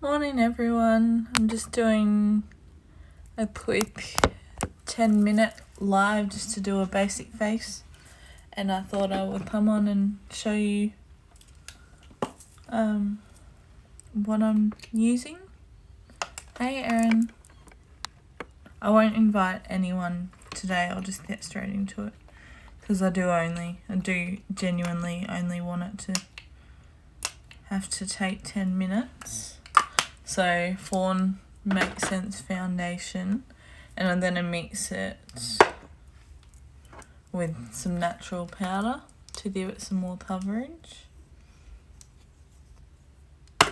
Morning everyone, I'm just doing a quick 10-minute live just to do a basic face, and I thought I would come on and show you what I'm using. Hey Erin, I won't invite anyone today, I'll just get straight into it because I do genuinely only want it to have to take 10 minutes. So Fawn Make Sense foundation, and I'm going to mix it with some natural powder to give it some more coverage. So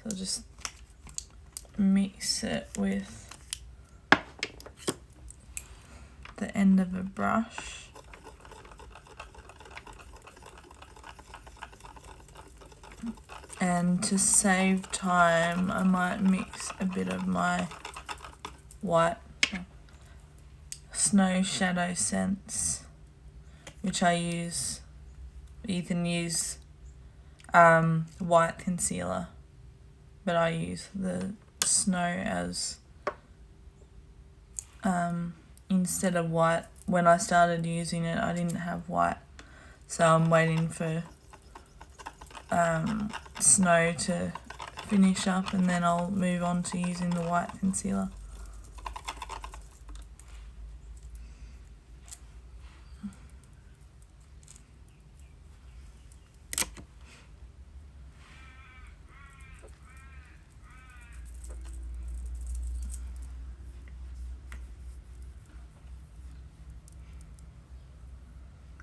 I'll just mix it with the end of a brush. And to save time, I might mix a bit of my white Snow Shadow Sense, which I use. You can use white concealer, but I use the snow as instead of white. When I started using it, I didn't have white, so I'm waiting for snow to finish up, and then I'll move on to using the white concealer.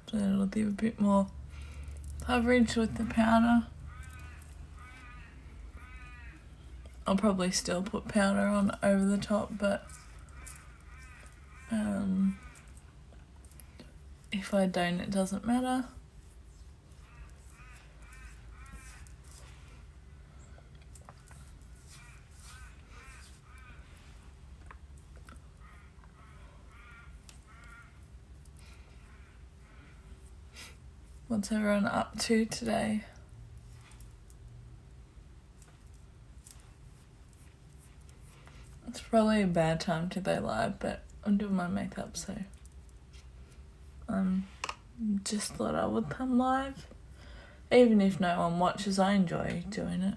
So it'll give a bit more coverage with the powder. I'll probably still put powder on over the top, but if I don't, it doesn't matter. What's everyone up to today? It's probably a bad time to go live, but I'm doing my makeup, so just thought I would come live. Even if no one watches, I enjoy doing it.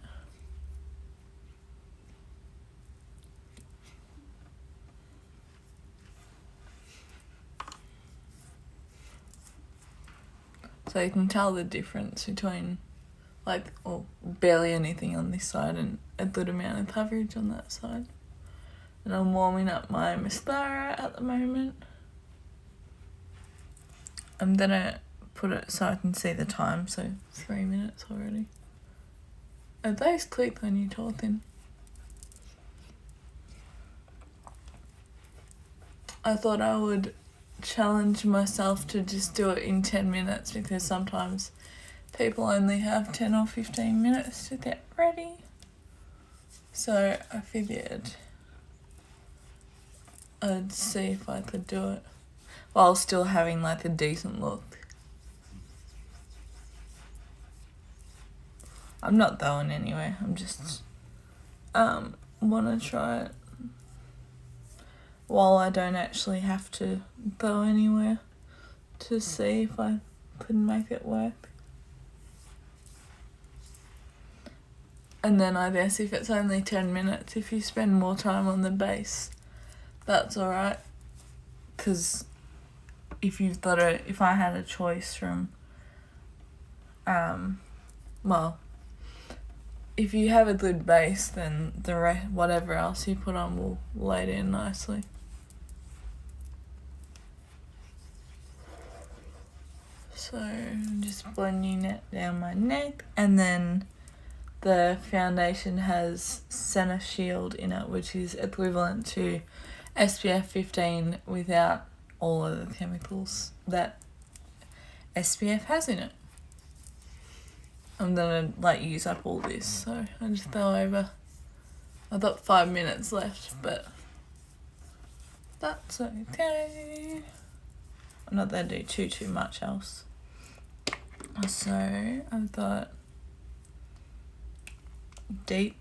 So you can tell the difference between barely anything on this side and a good amount of coverage on that side. And I'm warming up my mascara at the moment. I'm gonna put it so I can see the time, so 3 minutes already. Are those clicked when you're talking? I thought I would challenge myself to just do it in 10 minutes because sometimes people only have 10 or 15 minutes to get ready. So I figured I'd see if I could do it while still having like a decent look. I'm not going anywhere, I'm just wanna try it while I don't actually have to go anywhere to see if I can make it work. And then I guess if it's only 10 minutes, if you spend more time on the base, that's alright. Because if I had a choice from, if you have a good base, then whatever else you put on will lay in nicely. So I'm just blending it down my neck, and then the foundation has Senna Shield in it, which is equivalent to SPF 15 without all of the chemicals that SPF has in it. I'm gonna use up all this, so I just go over. I've got 5 minutes left, but that's okay. I'm not going to do too much else. So I've got deep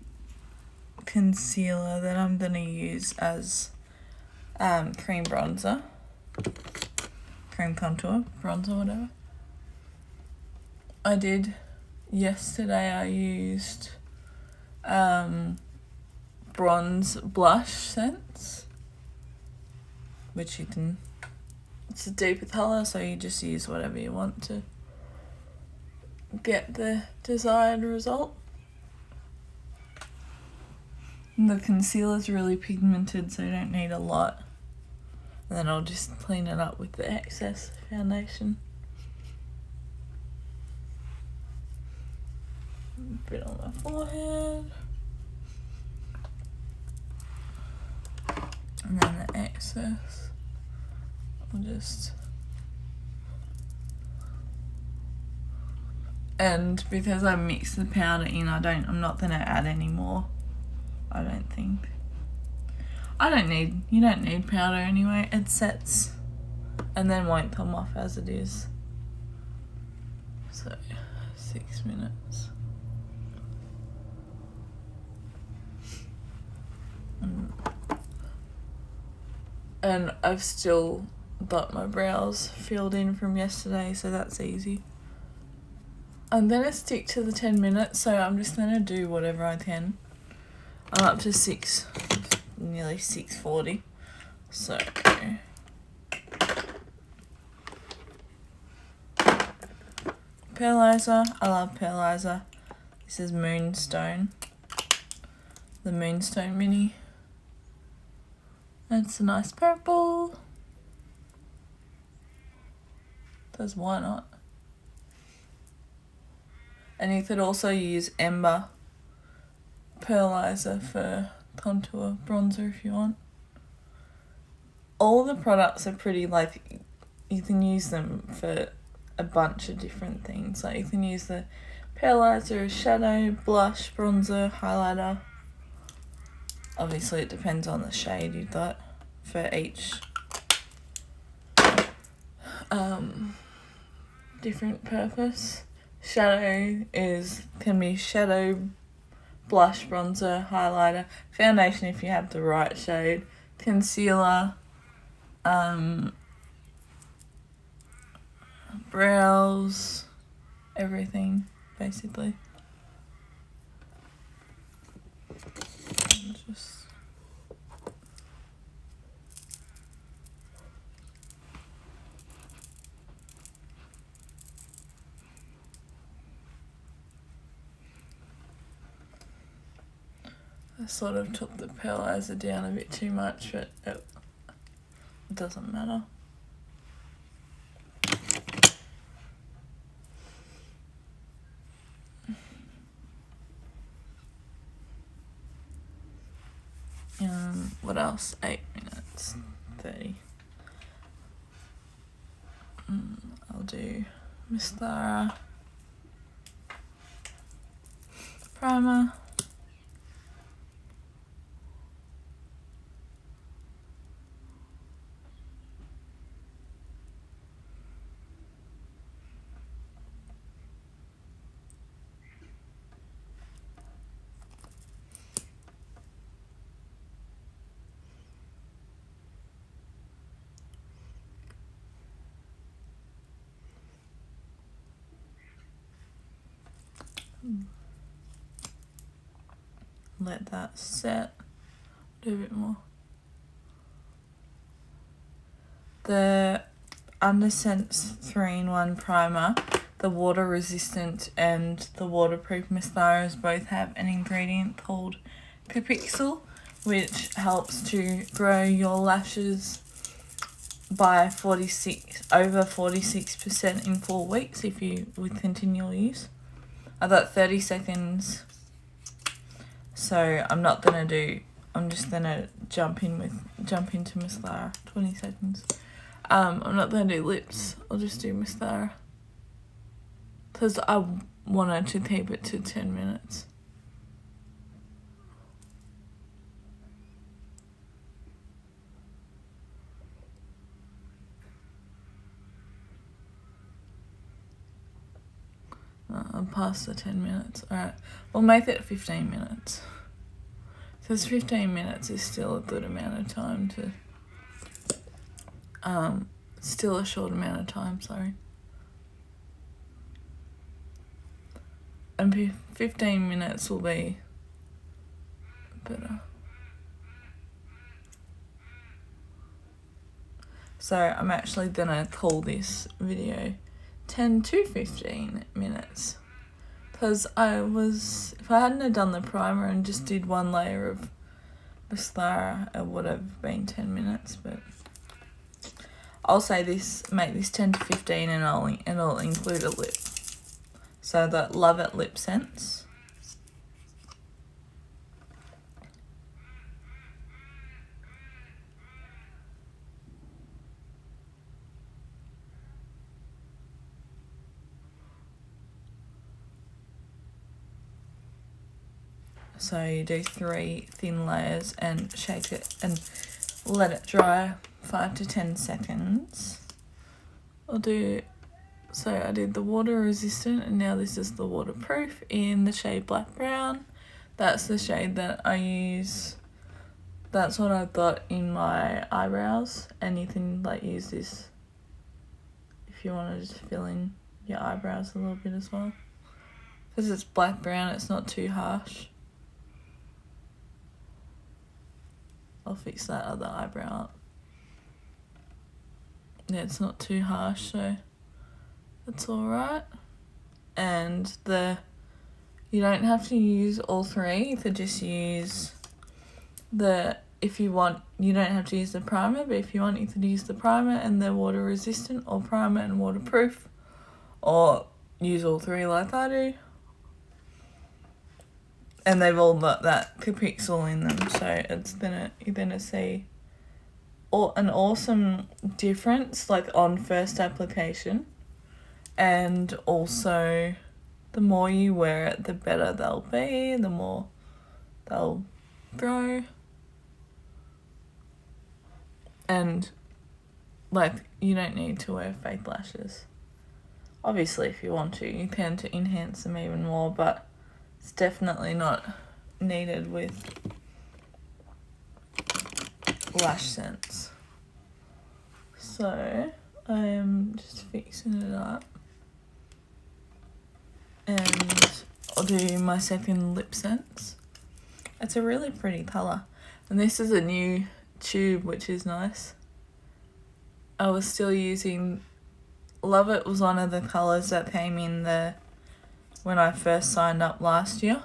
concealer that I'm going to use as cream bronzer, cream contour, bronzer, whatever. I did yesterday, I used bronze blush scents, which you can, it's a deeper colour, so you just use whatever you want to get the desired result. And the concealer's really pigmented, so you don't need a lot. And then I'll just clean it up with the excess foundation. A bit on my forehead. And then the excess, I'll just... And because I mixed the powder in, I'm not going to add any more, I don't think. You don't need powder anyway, it sets and then won't come off as it is. So, 6 minutes. And I've still got my brows filled in from yesterday, so that's easy. I'm going to stick to the 10 minutes, so I'm just going to do whatever I can. I'm up to nearly 6:40. So, Pearlizer, I love Pearlizer. This is Moonstone, the Moonstone Mini. That's a nice purple. Because why not? And you could also use Ember Pearlizer for contour bronzer if you want. All the products are pretty, like, you can use them for a bunch of different things. Like, you can use the Pearlizer as shadow, blush, bronzer, highlighter. Obviously it depends on the shade you've got for each different purpose. Shadow can be shadow, blush, bronzer, highlighter, foundation if you have the right shade, concealer, brows, everything basically. I sort of took the Pearlizer down a bit too much, but it doesn't matter. What else? 8 minutes, 30. I'll do mascara, primer, let that set, do a bit more. The Undersense 3-in-1 primer, the water resistant and the waterproof mascaras both have an ingredient called Pipixel, which helps to grow your lashes by over 46% in 4 weeks with continual use. I've got 30 seconds, so I'm just gonna jump into mascara. 20 seconds. I'm not gonna do lips, I'll just do mascara, because I wanted to keep it to 10 minutes. I'm past the 10 minutes. Alright, we'll make it 15 minutes. Because 15 minutes is still a good amount of time to... still a short amount of time, sorry. And 15 minutes will be better. So I'm actually gonna call this video 10 to 15 minutes. Because if I hadn't have done the primer and just did one layer of mascara, it would have been 10 minutes, but I'll say make this 10 to 15 and it'll include a lip. So the Love It Lip Sense. So you do 3 thin layers and shake it and let it dry 5 to 10 seconds. So I did the water resistant and now this is the waterproof in the shade Black Brown. That's the shade that I use. That's what I've got in my eyebrows, and you can use this if you want to just fill in your eyebrows a little bit as well. Because it's black brown, it's not too harsh. I'll fix that other eyebrow up. Yeah, it's not too harsh, so that's alright. And you don't have to use all 3, you could just use if you want, you don't have to use the primer, but if you want, you could use the primer and the water resistant, or primer and waterproof, or use all 3 like I do. And they've all got that Capixyl in them, so you're gonna see an awesome difference on first application, and also the more you wear it, the better they'll be, the more they'll grow. And you don't need to wear fake lashes. Obviously if you want to, you can to enhance them even more, but it's definitely not needed with Lash Sense. So I am just fixing it up, and I'll do my second Lip Sense. It's a really pretty colour, and this is a new tube, which is nice. I was still using Love It was one of the colours that came in when I first signed up last year.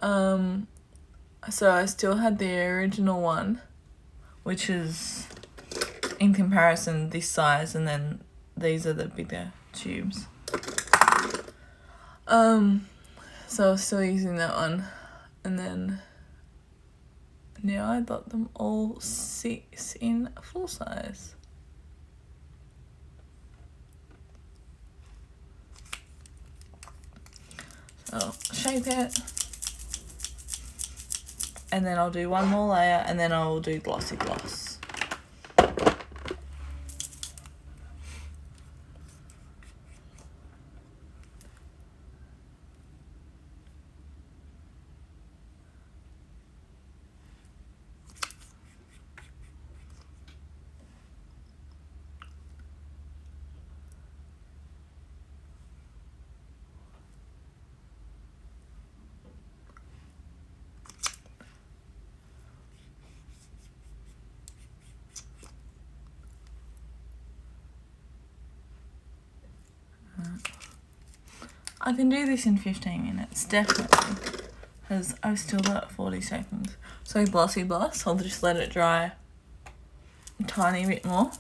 So I still had the original one, which is in comparison this size, and then these are the bigger tubes. So I was still using that one, and then now I got them all 6 in full size. So shape it, and then I'll do one more layer, and then I'll do glossy gloss. I can do this in 15 minutes, definitely, because I've still got 40 seconds. So glossy gloss, I'll just let it dry a tiny bit more.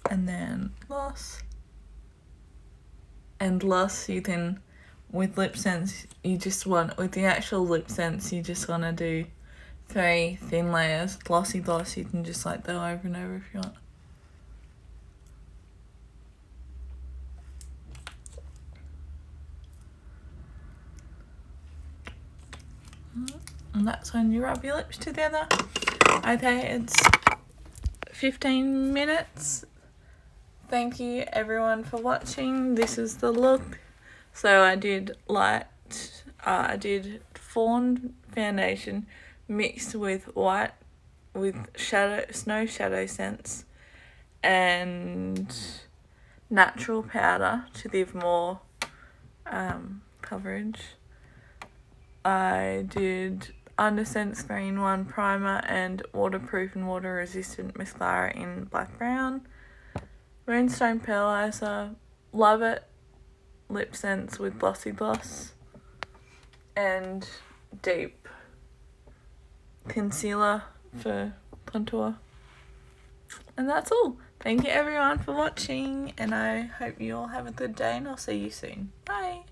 And then gloss. And gloss, you can, with Lip Sense, with the actual Lip Sense, you just want to do 3 thin layers. Glossy gloss, you can just go over and over if you want. And that's when you rub your lips together. Okay, it's 15 minutes, thank you everyone for watching. This is the look. So I did fawn foundation mixed with white with snow shadow scents and natural powder to give more coverage. I did under sunscreen 1 primer and waterproof and water resistant mascara in black brown. Moonstone Pearlizer, love it. Lip Sense with Glossy Gloss and deep concealer for contour. And that's all. Thank you everyone for watching, and I hope you all have a good day, and I'll see you soon. Bye.